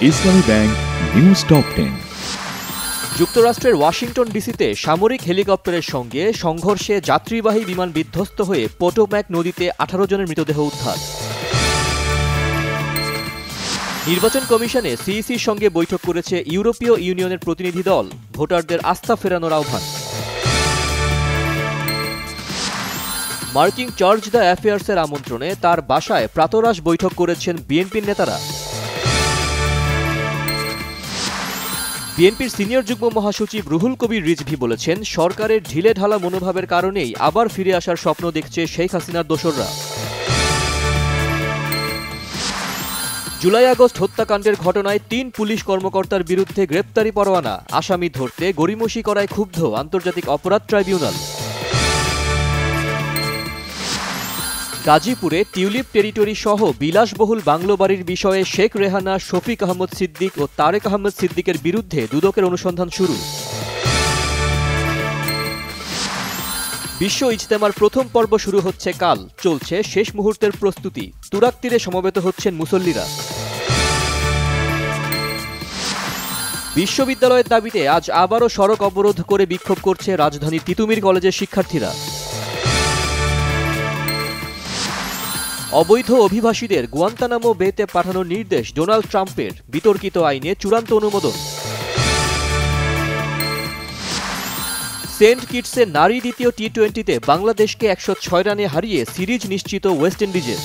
ইসলামী bank news top 10। যুক্তরাষ্ট্রের Washington ডিসিতে সামরিক হেলিকপ্টারের সঙ্গে সংঘর্ষে যাত্রীবাহী বিমান বিধ্বস্ত হয়ে পোটোম্যাক নদীতে 18 জনের মৃতদেহ উদ্ধার। নির্বাচন কমিশনে সিইসির সঙ্গে বৈঠক করেছে ইউরোপীয় ইউনিয়নের প্রতিনিধি দল, ভোটারদের আস্থা ফেরানোর আহ্বান। মার্কিন চার্জ দ্য অ্যাফেয়ার্সের আমন্ত্রণে তার বাসায় প্রাতরাশ বৈঠক করেছেন বিএনপির নেতারা। বিএনপির সিনিয়র যুগ্ম মহাসচিব রুহুল কবির রিজভী বলেছেন, সরকারের ঢিলেঢালা মনোভাবের কারণেই আবার ফিরে আসার স্বপ্ন দেখছে শেখ হাসিনার দোসররা। জুলাই আগস্ট হত্যাকাণ্ডের ঘটনায় 3 পুলিশ কর্মকর্তার বিরুদ্ধে গ্রেপ্তারি পরোয়ানা, আসামি ধরতে গড়িমসি করায় ক্ষুব্ধ আন্তর্জাতিক অপরাধ ট্রাইব্যুনাল। গাজীপুরে টিউলিপ টেরিটরি সহ বিলাসবহুল বাংলো বাড়ির বিষয়ে শেখ রেহানা, শফিক আহমদ সিদ্দিক ও তারেক আহমদ সিদ্দিকের বিরুদ্ধে দুদকের অনুসন্ধান শুরু। বিশ্ব ইজতেমার প্রথম পর্ব শুরু হচ্ছে কাল, চলছে শেষ মুহূর্তের প্রস্তুতি। তুরাগ তীরে সমবেত হচ্ছেন মুসল্লিরা। বিশ্ববিদ্যালয়ের দাবিতে আজ আবারও সড়ক অবরোধ করে বিক্ষোভ করছে রাজধানীর তিতুমির কলেজের শিক্ষার্থীরা। অবৈধ অভিবাসীদের গুয়ান্তানামো বেতে পাঠানোর নির্দেশ ডোনাল্ড ট্রাম্পের, বিতর্কিত আইনে চূড়ান্ত অনুমোদন। সেন্ট কিটসে নারী দ্বিতীয় টি-20তে বাংলাদেশকে 106 রানে হারিয়ে সিরিজ নিশ্চিত ওয়েস্ট ইন্ডিজের।